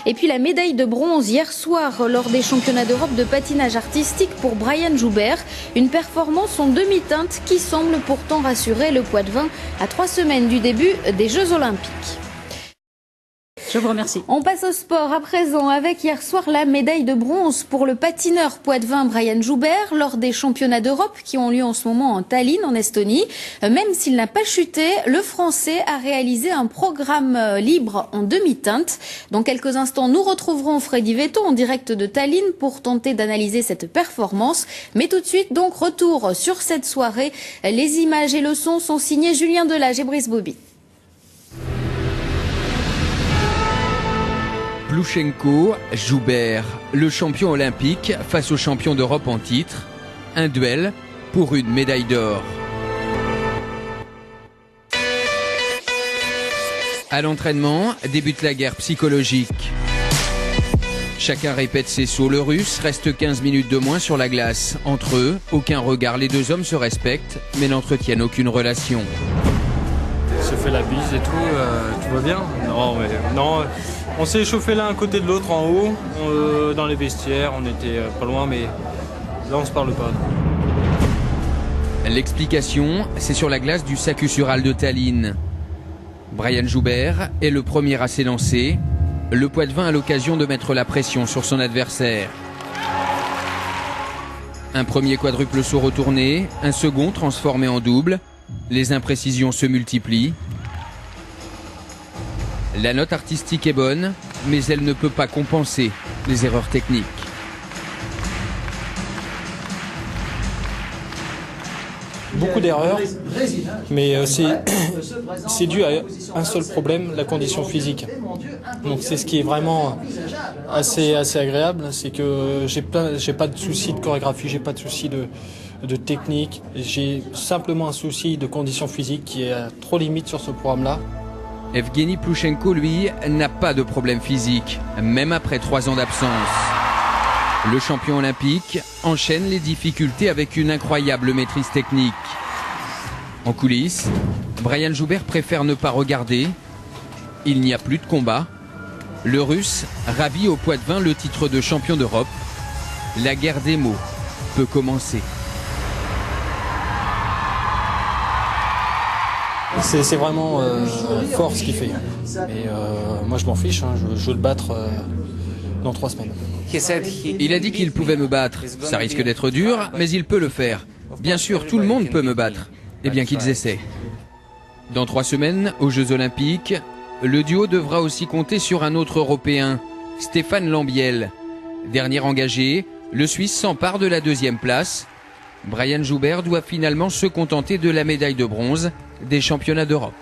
Et puis la médaille de bronze hier soir lors des championnats d'Europe de patinage artistique pour Brian Joubert. Une performance en demi-teinte qui semble pourtant rassurer le Poitevin à 3 semaines du début des Jeux Olympiques. Je vous remercie. On passe au sport à présent avec hier soir la médaille de bronze pour le patineur poitevin Brian Joubert lors des championnats d'Europe qui ont lieu en ce moment en Tallinn en Estonie. Même s'il n'a pas chuté, le Français a réalisé un programme libre en demi-teinte. Dans quelques instants, nous retrouverons Freddy Vetto en direct de Tallinn pour tenter d'analyser cette performance. Mais tout de suite, donc, retour sur cette soirée. Les images et le son sont signés Julien Delage et Brice Bobby. Plouchenko, Joubert, le champion olympique face au champion d'Europe en titre. Un duel pour une médaille d'or. À l'entraînement, débute la guerre psychologique. Chacun répète ses sauts. Le Russe reste 15 minutes de moins sur la glace. Entre eux, aucun regard. Les deux hommes se respectent, mais n'entretiennent aucune relation. On se fait la bise et tout va bien. Non. On s'est échauffé l'un à côté de l'autre en haut, dans les vestiaires, on était pas loin, mais là on se parle pas. L'explication, c'est sur la glace du Sakusural de Tallinn. Brian Joubert est le premier à s'élancer. Le Poitevin a l'occasion de mettre la pression sur son adversaire. Un premier quadruple saut retourné, un second transformé en double. Les imprécisions se multiplient. La note artistique est bonne, mais elle ne peut pas compenser les erreurs techniques. Beaucoup d'erreurs, mais c'est dû à un seul problème, la condition physique. Donc c'est ce qui est vraiment assez agréable, c'est que j'ai pas de souci de chorégraphie, j'ai pas de souci de technique, j'ai simplement un souci de condition physique qui est trop limite sur ce programme-là. Evgeny Plouchenko, lui, n'a pas de problème physique, même après 3 ans d'absence. Le champion olympique enchaîne les difficultés avec une incroyable maîtrise technique. En coulisses, Brian Joubert préfère ne pas regarder. Il n'y a plus de combat. Le Russe ravit au Poitevin le titre de champion d'Europe. La guerre des mots peut commencer. C'est vraiment fort ce qu'il fait. Et moi je m'en fiche, je veux le battre dans 3 semaines. Il a dit qu'il pouvait me battre. Ça risque d'être dur, mais il peut le faire. Bien sûr, tout le monde peut me battre. Eh bien qu'ils essaient. Dans 3 semaines, aux Jeux Olympiques, le duo devra aussi compter sur un autre Européen, Stéphane Lambiel. Dernier engagé, le Suisse s'empare de la 2e place. Brian Joubert doit finalement se contenter de la médaille de bronze des championnats d'Europe.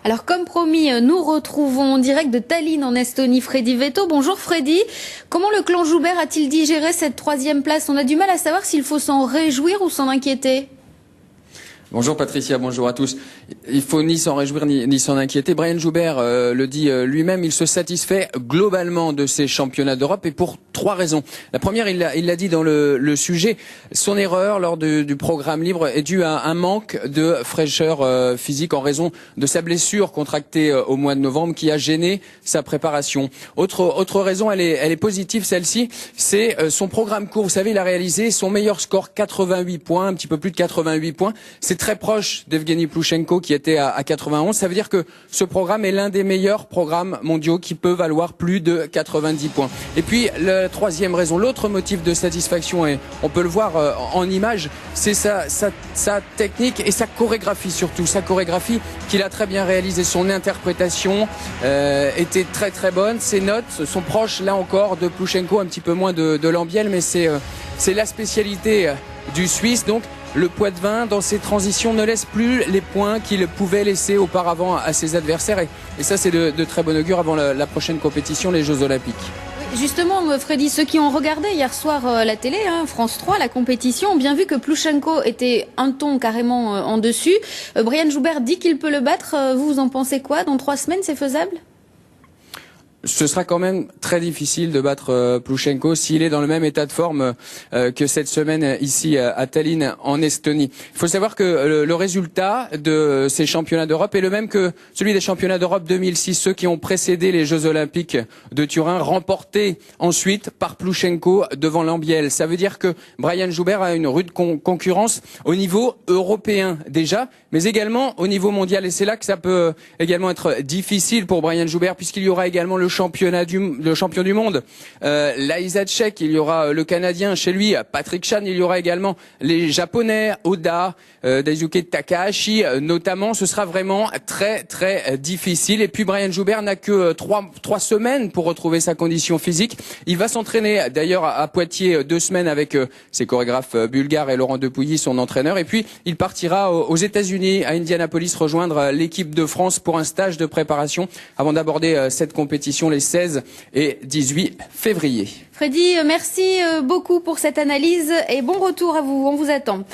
Alors comme promis, nous retrouvons en direct de Tallinn en Estonie Freddy Vetto. Bonjour Freddy. Comment le clan Joubert a-t-il digéré cette 3e place? On a du mal à savoir s'il faut s'en réjouir ou s'en inquiéter. Bonjour Patricia, bonjour à tous. Il faut ni s'en réjouir ni s'en inquiéter. Brian Joubert le dit lui-même, il se satisfait globalement de ces championnats d'Europe et pour 3 raisons. La première, il l'a dit dans le sujet, son erreur lors du programme libre est due à un manque de fraîcheur physique en raison de sa blessure contractée au mois de novembre qui a gêné sa préparation. Autre raison, elle est positive celle-ci, c'est son programme court. Vous savez, il a réalisé son meilleur score, 88 points, un petit peu plus de 88 points. C'est très proche d'Evgeny Plouchenko qui était à 91. Ça veut dire que ce programme est l'un des meilleurs programmes mondiaux qui peut valoir plus de 90 points. Et puis la 3e raison, l'autre motif de satisfaction, et on peut le voir en image, c'est sa technique et sa chorégraphie surtout. Sa chorégraphie qu'il a très bien réalisée. Son interprétation était très très bonne. Ses notes sont proches là encore de Plouchenko, un petit peu moins de Lambiel, mais c'est la spécialité du Suisse. Donc le Poitevin, dans ses transitions, ne laisse plus les points qu'il pouvait laisser auparavant à ses adversaires. Et ça, c'est de très bon augure avant la prochaine compétition, les Jeux Olympiques. Justement, Freddy, ceux qui ont regardé hier soir la télé, France 3, la compétition, ont bien vu que Plouchenko était un ton carrément en dessus. Brian Joubert dit qu'il peut le battre. Vous en pensez quoi? Dans 3 semaines, c'est faisable? ce sera quand même très difficile de battre Ploushenko s'il est dans le même état de forme que cette semaine ici à Tallinn en Estonie. Il faut savoir que le résultat de ces championnats d'Europe est le même que celui des championnats d'Europe 2006, ceux qui ont précédé les Jeux Olympiques de Turin, remportés ensuite par Ploushenko devant Lambiel. Ça veut dire que Brian Joubert a une rude concurrence au niveau européen déjà, mais également au niveau mondial. Et c'est là que ça peut également être difficile pour Brian Joubert, puisqu'il y aura également le champion du monde, Lajsacek, il y aura le Canadien chez lui, Patrick Chan, il y aura également les Japonais, Oda, Daisuke Takahashi, notamment. Ce sera vraiment très très difficile. Et puis Brian Joubert n'a que trois semaines pour retrouver sa condition physique. Il va s'entraîner d'ailleurs à Poitiers 2 semaines avec ses chorégraphes bulgares et Laurent Depuilly, son entraîneur. Et puis il partira aux États-Unis, à Indianapolis, rejoindre l'équipe de France pour un stage de préparation avant d'aborder cette compétition les 16 et 18 février. Freddy, merci beaucoup pour cette analyse et bon retour à vous. On vous attend.